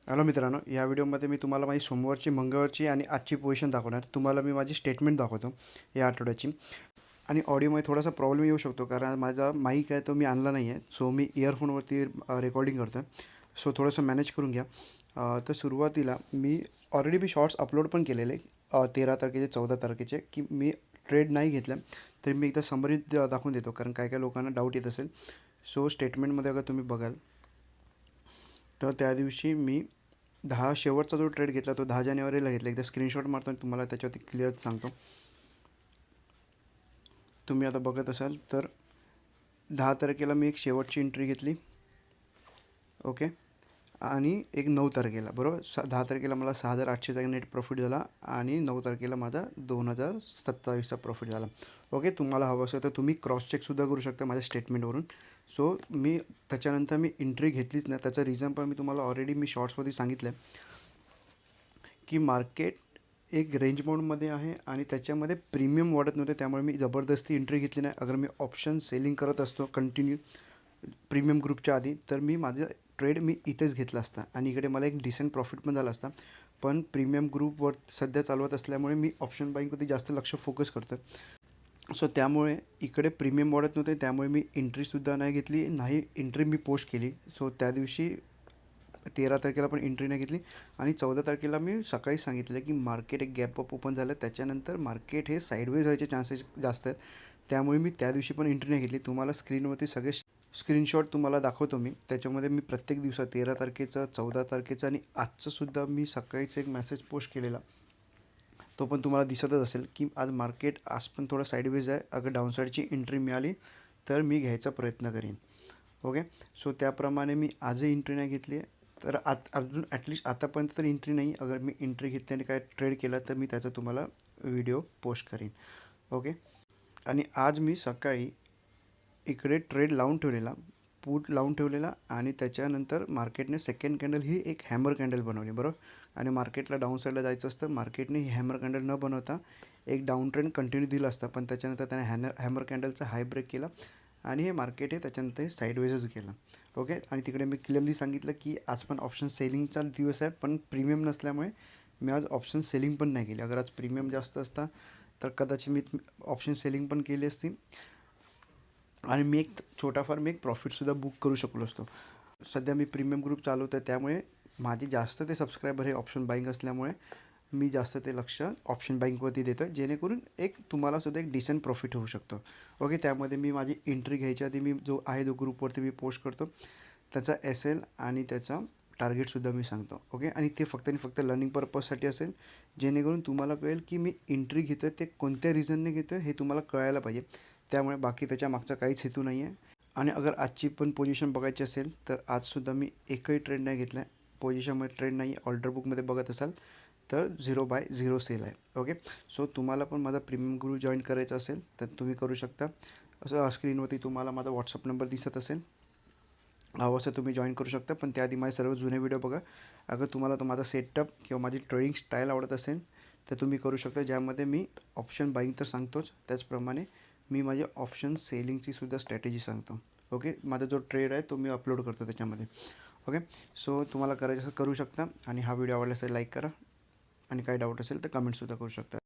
Hello मित्रांनो, या व्हिडिओमध्ये मी तुम्हाला माझी सोमवारची, मंगळवारची आणि आजची पोझिशन दाखवणार. तुम्हाला मी माझी स्टेटमेंट दाखवतो या आठवड्याची. आणि ऑडिओमध्ये थोडासा प्रॉब्लेम येऊ शकतो कारण माझा माईक आहे तो मी आणला नाही आहे. सो मी इयरफोनवरती रेकॉर्डिंग करतो आहे. सो थोडंसं मॅनेज करून घ्या. तर सुरुवातीला मी शॉर्ट्स अपलोड पण केलेले 13 तारखेचे 14 तारखेचे की मी ट्रेड नाही घेतला. तरी मी एकदा समरी दाखवून देतो कारण काय काय लोकांना डाऊट येत असेल. सो स्टेटमेंटमध्ये अगर तुम्ही बघाल तर त्या दिवशी मी शेवटचा जो ट्रेड घेतला तो 10 जानेवारीला घेतला. एकदा स्क्रीनशॉट मारतो आणि तुम्हाला त्याच्यावरती क्लिअर सांगतो. तुम्ही आता बघत असाल तर 10 तारखेला मी एक शेवटची एंट्री घेतली. ओके. आणि एक 9 तारखेला बरोबर 10 तारखेला मला 6,800चा नेट प्रॉफिट झाला आणि 9 तारखेला माझा 2,027चा प्रॉफिट झाला. ओके. तुम्हाला हवं असेल तर तुम्ही क्रॉस चेकसुद्धा करू शकता माझ्या स्टेटमेंटवरून. सो मी त्याच्यानंतर मी एंट्री घेतलीच नाही. त्याचं रिझन पण मी तुम्हाला ऑलरेडी शॉर्ट्समध्ये सांगितलं आहे की मार्केट एक रेंज बाउंडमध्ये आहे आणि त्याच्यामध्ये प्रीमियम वाढत नव्हते. त्यामुळे मी जबरदस्ती एंट्री घेतली नाही. अगर मी ऑप्शन सेलिंग करत असतो कंटिन्यू प्रीमियम ग्रुपच्या आधी तर माझं ट्रेड मी इथेच घेतला असता आणि इकडे मला एक डिसेंट प्रॉफिट पण झाला असता. पण प्रीमियम ग्रुपवर सध्या चालवत असल्यामुळे मी ऑप्शन बाईंगवरती जास्त लक्ष फोकस करतो. सो त्यामुळे इकडे प्रीमियम वाढत नव्हते. त्यामुळे मी एंट्रीसुद्धा नाही घेतली. नाही एंट्री मी पोस्ट केली. सो त्या दिवशी 13 तारखेला पण एंट्री नाही घेतली. आणि 14 तारखेला मी सकाळी सांगितलं की मार्केट एक गॅप अप ओपन झालं. त्याच्यानंतर मार्केट हे साईडवेज व्हायचे चान्सेस जास्त आहेत. त्यामुळे मी त्या दिवशी पण एंट्री नाही घेतली. तुम्हाला स्क्रीनवरती सगळे स्क्रीनशॉट तुम्हाला दाखवतो मी. त्याच्यामध्ये मी प्रत्येक दिवसात 13 तारखेचं, 14 तारखेचं आणि आजचंसुद्धा मी सकाळीच एक मेसेज पोस्ट केलेला. तो पण तुम्हाला दिसतच असेल की आज मार्केट आज पण थोडं साईडवेज आहे. अगर डाऊनसाईडची एंट्री मिळाली तर मी घ्यायचा प्रयत्न करीन. ओके. सो त्याप्रमाणे मी आजही एंट्री नाही घेतली आहे. तर अजून ॲटलिस्ट आतापर्यंत तर एंट्री नाही. अगर मी एंट्री घेतली आणि काय ट्रेड केला तर मी त्याचा तुम्हाला व्हिडिओ पोस्ट करीन. ओके. आणि आज मी सकाळी इकडे ट्रेड लावून ठेवलेला, पुट लावून ठेवलेला आणि त्याच्यानंतर मार्केटने सेकंड कॅन्डल ही एक हॅमर कॅन्डल बनवली बरोबर. आणि मार्केटला डाऊन साईडला जायचं असतं. मार्केटने ही हॅमर कॅन्डल न बनवता एक डाऊन ट्रेंड कंटिन्यू दिला असता. पण त्याच्यानंतर त्याने हॅमर कॅन्डलचा हाय ब्रेक केला आणि हे मार्केट हे त्याच्यानंतर हे साईडवेजच गेलं. ओके. आणि तिकडे मी क्लिअरली सांगितलं की आज पण ऑप्शन सेलिंगचा दिवस आहे. पण प्रीमियम नसल्यामुळे मी आज ऑप्शन सेलिंग पण नाही केली. अगर आज प्रीमियम जास्त असता तर कदाचित मी ऑप्शन सेलिंग पण केली असती आणि मी एक प्रॉफिटसुद्धा बुक करू शकलो असतो. सध्या मी प्रीमियम ग्रुप चालवतो आहे. त्यामुळे माझे जास्त ते सबस्क्रायबर हे ऑप्शन बाईंग असल्यामुळे मी जास्त ते लक्ष ऑप्शन बाईंगवरती देतो आहे. जेणेकरून तुम्हालासुद्धा एक डिसेंट प्रॉफिट होऊ शकतो. ओके. त्यामध्ये मी माझी एंट्री घ्यायच्या आधी मी जो ग्रुपवरती मी पोस्ट करतो त्याचा SL आणि त्याचा टार्गेटसुद्धा मी सांगतो. ओके. आणि ते फक्त आणि फक्त लर्निंग पर्पजसाठी असेल. जेणेकरून तुम्हाला कळेल की मी एंट्री घेतो आहे ते कोणत्या रिझनने घेतो आहे हे तुम्हाला कळायला पाहिजे. त्यामुळे बाकी त्याच्या मागचा काहीच हेतू नाही आहे. आणि अगर आजची पण पोझिशन बघायची असेल तर आजसुद्धा मी एकही ट्रेड नाही घेतला आहे. पोझिशनमध्ये ट्रेड नाही. ऑर्डर बुकमध्ये बघत असाल तर 0/0 सेल आहे. ओके. सो तुम्हाला पण माझा प्रीमियम ग्रुप जॉईन करायचा असेल तर तुम्ही करू शकता. असं स्क्रीनवरती तुम्हाला माझा व्हॉट्सअप नंबर दिसत असेल. हवं असं तुम्ही जॉईन करू शकता. पण त्याआधी माझे सर्व जुने व्हिडिओ बघा. अगर तुम्हाला तो माझा सेटअप किंवा माझी ट्रेडिंग स्टाईल आवडत असेल तर तुम्ही करू शकता. ज्यामध्ये मी ऑप्शन बाईंग तर सांगतोच, त्याचप्रमाणे मी माझ्या ऑप्शन सेलिंगची सुद्धा स्ट्रॅटेजी सांगतो. ओके. माझा जो ट्रेड आहे तो मी अपलोड करतो त्याच्यामध्ये. ओके. सो तुम्हाला करायचं करू शकता. आणि हा व्हिडिओ आवडला असेल लाईक करा आणि काही डाऊट असेल तर कमेंटसुद्धा करू शकता.